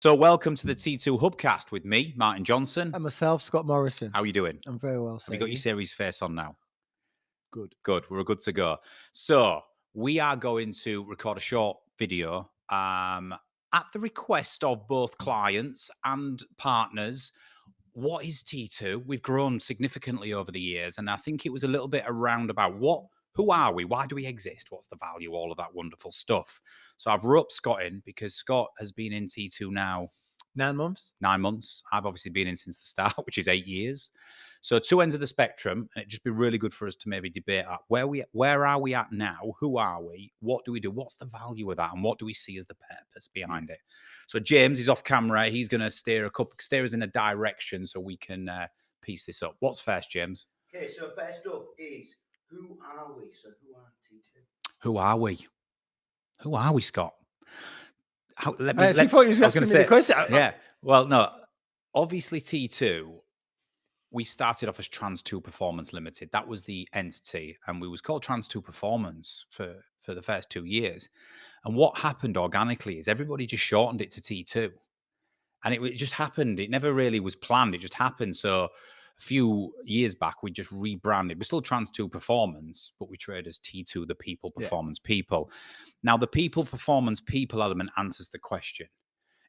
So welcome to the T2 Hubcast with me, Martin Johnson. And myself, Scott Morrison. How are you doing? I'm very well, Have you got your series face on now? Good. Good. We're good to go. So we are going to record a short video at the request of both clients and partners. What is T2? We've grown significantly over the years, and I think it was a little bit around about who are we? Why do we exist? What's the value? All of that wonderful stuff. So I've roped Scott in because Scott has been in T2 now 9 months? 9 months. I've obviously been in since the start, which is 8 years. So two ends of the spectrum, and it'd just be really good for us to maybe debate at where are we at now? Who are we? What do we do? What's the value of that? And what do we see as the purpose behind it? So James is off camera. He's going to steer us in a direction so we can piece this up. What's first, James? Okay, so first up is who are we? So who are T2? Who are we? Who are we, Scott? I thought you was asking me the question. Yeah. Well, no. Obviously, T2, we started off as Trans2 Performance Limited. That was the entity, and we was called Trans2 Performance for the first 2 years. And what happened organically is everybody just shortened it to T2. And it just happened. It never really was planned. It just happened. So a few years back, we just rebranded. We're still Trans2 Performance, but we trade as T2, the People Performance People. Now, the People Performance People element answers the question.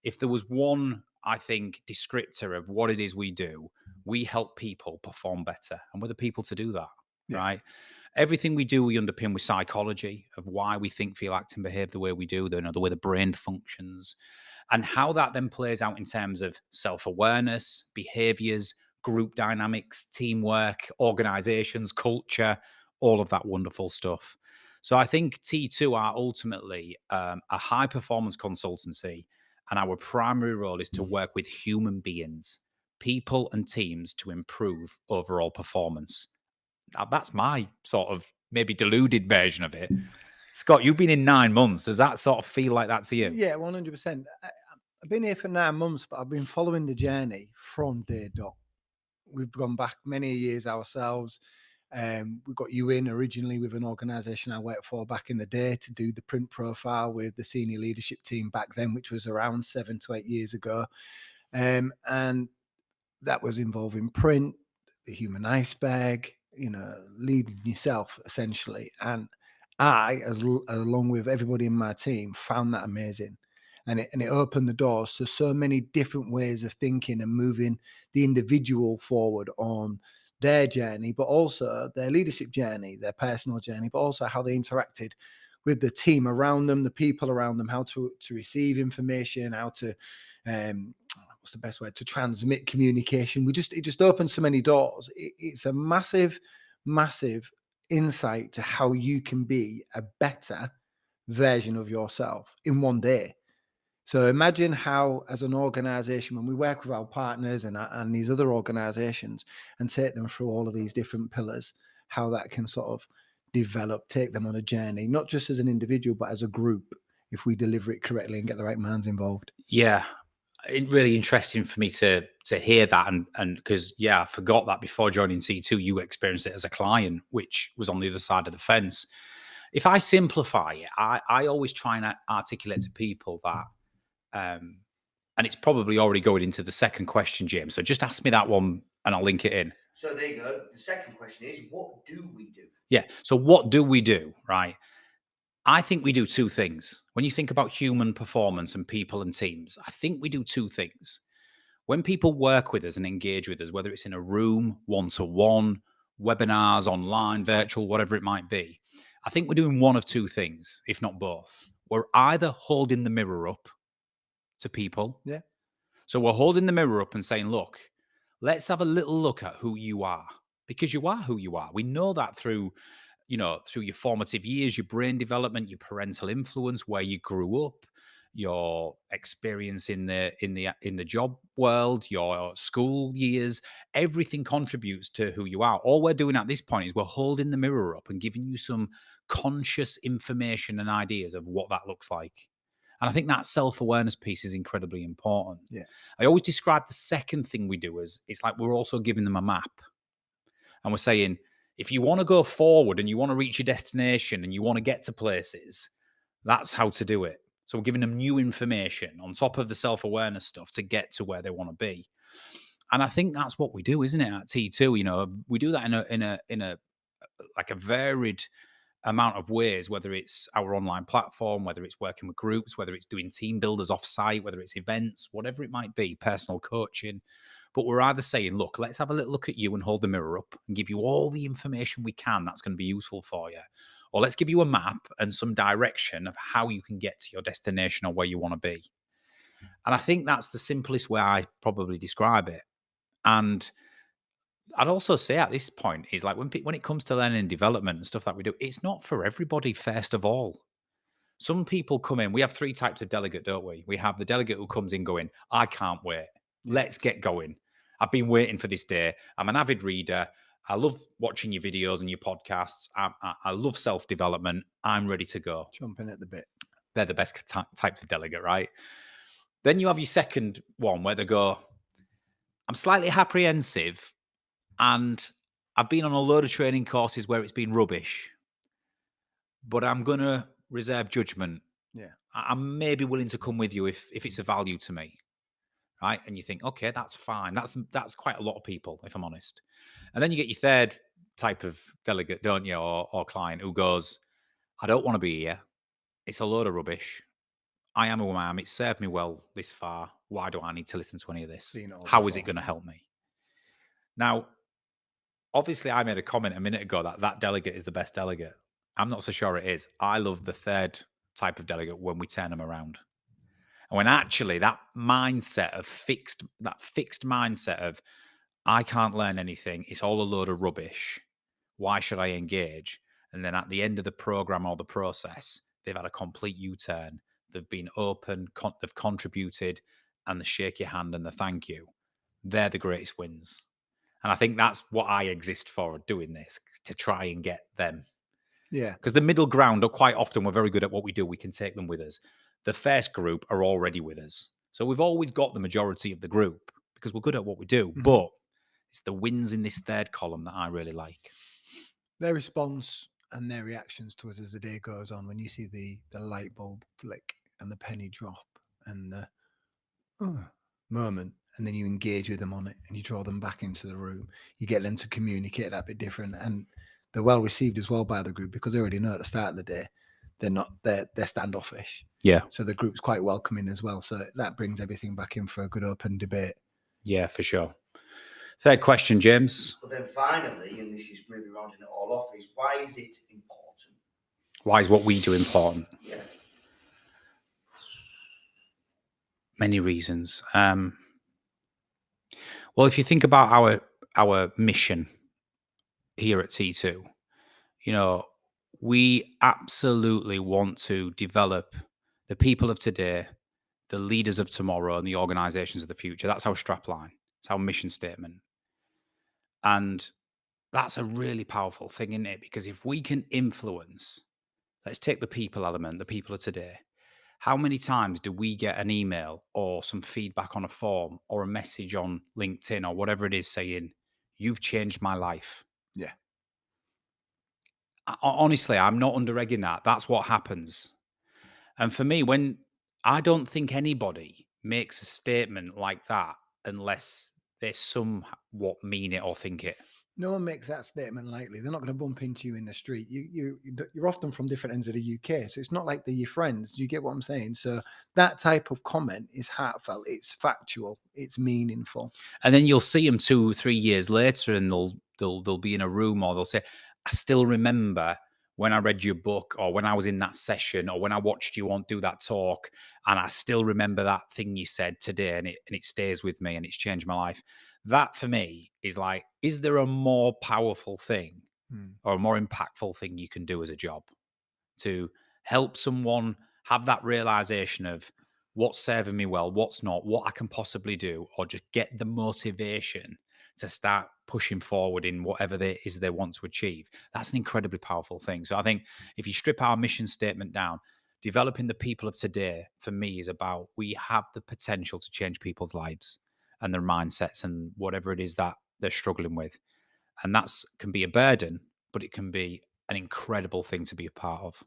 If there was one, I think, descriptor of what it is we do, we help people perform better. And we're the people to do that, right? Everything we do, we underpin with psychology of why we think, feel, act, and behave the way we do, the way the brain functions, and how that then plays out in terms of self-awareness, behaviors, group dynamics, teamwork, organizations, culture, all of that wonderful stuff. So I think T2 are ultimately a high-performance consultancy, and our primary role is to work with human beings, people and teams to improve overall performance. Now, that's my sort of maybe deluded version of it. Scott, you've been in 9 months. Does that sort of feel like that to you? Yeah, 100%. I've been here for 9 months, but I've been following the journey from day dot. We've gone back many years ourselves. We got you in originally with an organisation I worked for back in the day to do the print profile with the senior leadership team back then, which was around 7 to 8 years ago. And that was involving print, the human iceberg, leading yourself essentially. And I, along with everybody in my team, found that amazing. And it opened the doors to so many different ways of thinking and moving the individual forward on their journey, but also their leadership journey, their personal journey, but also how they interacted with the team around them, the people around them, how to receive information, how to, what's the best word, to transmit communication. It just opened so many doors. It's a massive, massive insight to how you can be a better version of yourself in one day. So imagine how, as an organization, when we work with our partners and these other organizations and take them through all of these different pillars, how that can sort of develop, take them on a journey, not just as an individual, but as a group, if we deliver it correctly and get the right minds involved. Yeah. Really interesting for me to hear that. And because, I forgot that before joining T2, you experienced it as a client, which was on the other side of the fence. If I simplify it, I always try and articulate to people that, and it's probably already going into the second question, James. So just ask me that one and I'll link it in. So there you go. The second question is, what do we do? Yeah. So what do we do, right? I think we do two things. When you think about human performance and people and teams, I think we do two things. When people work with us and engage with us, whether it's in a room, one-to-one, webinars, online, virtual, whatever it might be, I think we're doing one of two things, if not both. We're either holding the mirror up to people. Yeah. So we're holding the mirror up and saying, look, let's have a little look at who you are, because you are who you are. We know that through your formative years, your brain development, your parental influence, where you grew up, your experience in the job world, your school years, everything contributes to who you are. All we're doing at this point is we're holding the mirror up and giving you some conscious information and ideas of what that looks like. And I think that self-awareness piece is incredibly important. Yeah. I always describe the second thing we do as it's like we're also giving them a map. And we're saying, if you want to go forward and you want to reach your destination and you want to get to places, that's how to do it. So we're giving them new information on top of the self-awareness stuff to get to where they want to be. And I think that's what we do, isn't it, at T2? You know, we do that in a like a varied amount of ways, whether it's our online platform, whether it's working with groups, whether it's doing team builders off site, whether it's events, whatever it might be, personal coaching. But we're either saying, look, let's have a little look at you and hold the mirror up and give you all the information we can that's going to be useful for you. Or let's give you a map and some direction of how you can get to your destination or where you want to be. And I think that's the simplest way I probably describe it. And I'd also say at this point is like when it comes to learning and development and stuff that we do, it's not for everybody, first of all. Some people come in, we have three types of delegate, don't we? We have the delegate who comes in going, I can't wait. Let's get going. I've been waiting for this day. I'm an avid reader. I love watching your videos and your podcasts. I love self-development. I'm ready to go. Jumping at the bit. They're the best types of delegate, right? Then you have your second one where they go, I'm slightly apprehensive and I've been on a load of training courses where it's been rubbish, but I'm going to reserve judgment. Yeah. I'm maybe willing to come with you if it's a value to me, right? And you think, okay, that's fine. That's quite a lot of people, if I'm honest. And then you get your third type of delegate, don't you, or client who goes, I don't want to be here. It's a load of rubbish. I am who I am. It's served me well this far. Why do I need to listen to any of this? How is it going to help me? Now, obviously, I made a comment a minute ago that delegate is the best delegate. I'm not so sure it is. I love the third type of delegate when we turn them around. And when actually that fixed mindset of, I can't learn anything, it's all a load of rubbish. Why should I engage? And then at the end of the program or the process, they've had a complete U-turn. They've been open, they've contributed, and they shake your hand and they thank you. They're the greatest wins. And I think that's what I exist for, doing this, to try and get them. Yeah. Because the middle ground, quite often, we're very good at what we do. We can take them with us. The first group are already with us. So we've always got the majority of the group because we're good at what we do. Mm-hmm. But it's the wins in this third column that I really like. Their response and their reactions to us as the day goes on, when you see the light bulb flick and the penny drop and the moment, and then you engage with them on it and you draw them back into the room, you get them to communicate that bit different, and they're well received as well by the group because they already know at the start of the day they're standoffish. Yeah. So the group's quite welcoming as well. So that brings everything back in for a good open debate. Yeah, for sure. Third question, James. But then finally, and this is maybe rounding it all off, is why is it important? Why is what we do important? Yeah. Many reasons. Well, if you think about our mission here at T2, you know, we absolutely want to develop the people of today, the leaders of tomorrow, and the organizations of the future. That's our strapline. It's our mission statement. And that's a really powerful thing, isn't it? Because if we can influence, let's take the people element, the people of today. How many times do we get an email or some feedback on a form or a message on LinkedIn or whatever it is saying, you've changed my life? Yeah. Honestly, I'm not under-egging that. That's what happens. And for me, when I don't think anybody makes a statement like that unless they somewhat mean it or think it. No one makes that statement lightly. They're not going to bump into you in the street. You're often from different ends of the UK, so it's not like they're your friends. Do you get what I'm saying? So that type of comment is heartfelt. It's factual. It's meaningful. And then you'll see them 2-3 years later, and they'll be in a room, or they'll say, "I still remember when I read your book, or when I was in that session, or when I watched you do that talk, and I still remember that thing you said today, and it stays with me, and it's changed my life." That for me is like, is there a more powerful thing or a more impactful thing you can do as a job to help someone have that realization of what's serving me well, what's not, what I can possibly do, or just get the motivation to start pushing forward in whatever it is they want to achieve? That's an incredibly powerful thing. So I think if you strip our mission statement down, developing the people of today, for me, is about we have the potential to change people's lives and their mindsets and whatever it is that they're struggling with. And that's can be a burden, but it can be an incredible thing to be a part of.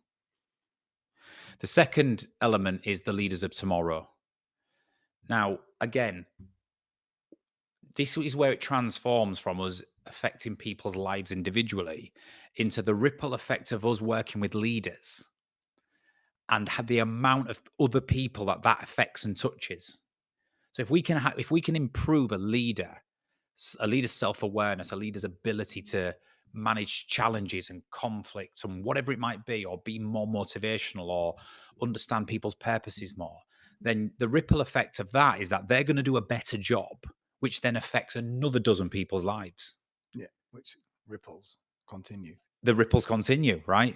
The second element is the leaders of tomorrow. Now, again, this is where it transforms from us affecting people's lives individually into the ripple effect of us working with leaders and have the amount of other people that affects and touches. So if we can improve a leader's self-awareness, a leader's ability to manage challenges and conflicts and whatever it might be, or be more motivational or understand people's purposes more, then the ripple effect of that is that they're going to do a better job, which then affects another dozen people's lives. Yeah, which ripples continue. The ripples continue, right?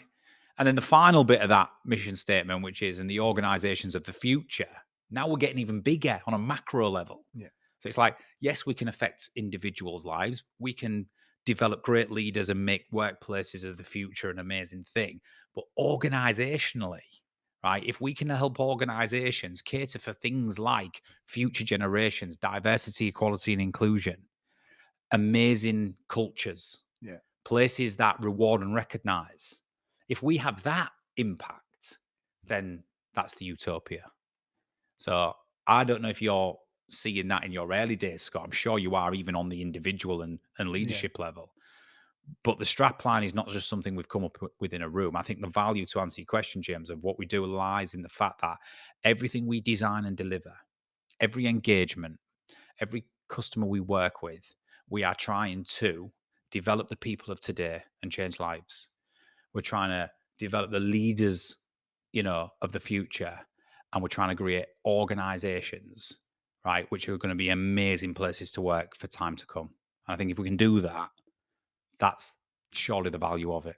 And then the final bit of that mission statement, which is in the organizations of the future, now we're getting even bigger on a macro level. Yeah. So it's like, yes, we can affect individuals' lives. We can develop great leaders and make workplaces of the future an amazing thing. But organizationally, right, if we can help organizations cater for things like future generations, diversity, equality, and inclusion, amazing cultures, Yeah. places that reward and recognize, if we have that impact, then that's the utopia. So I don't know if you're seeing that in your early days, Scott. I'm sure you are, even on the individual and leadership level. But the strap line is not just something we've come up with in a room. I think the value, to answer your question, James, of what we do lies in the fact that everything we design and deliver, every engagement, every customer we work with, we are trying to develop the people of today and change lives. We're trying to develop the leaders, of the future, and we're trying to create organizations, right, which are going to be amazing places to work for time to come. And I think if we can do that, that's surely the value of it.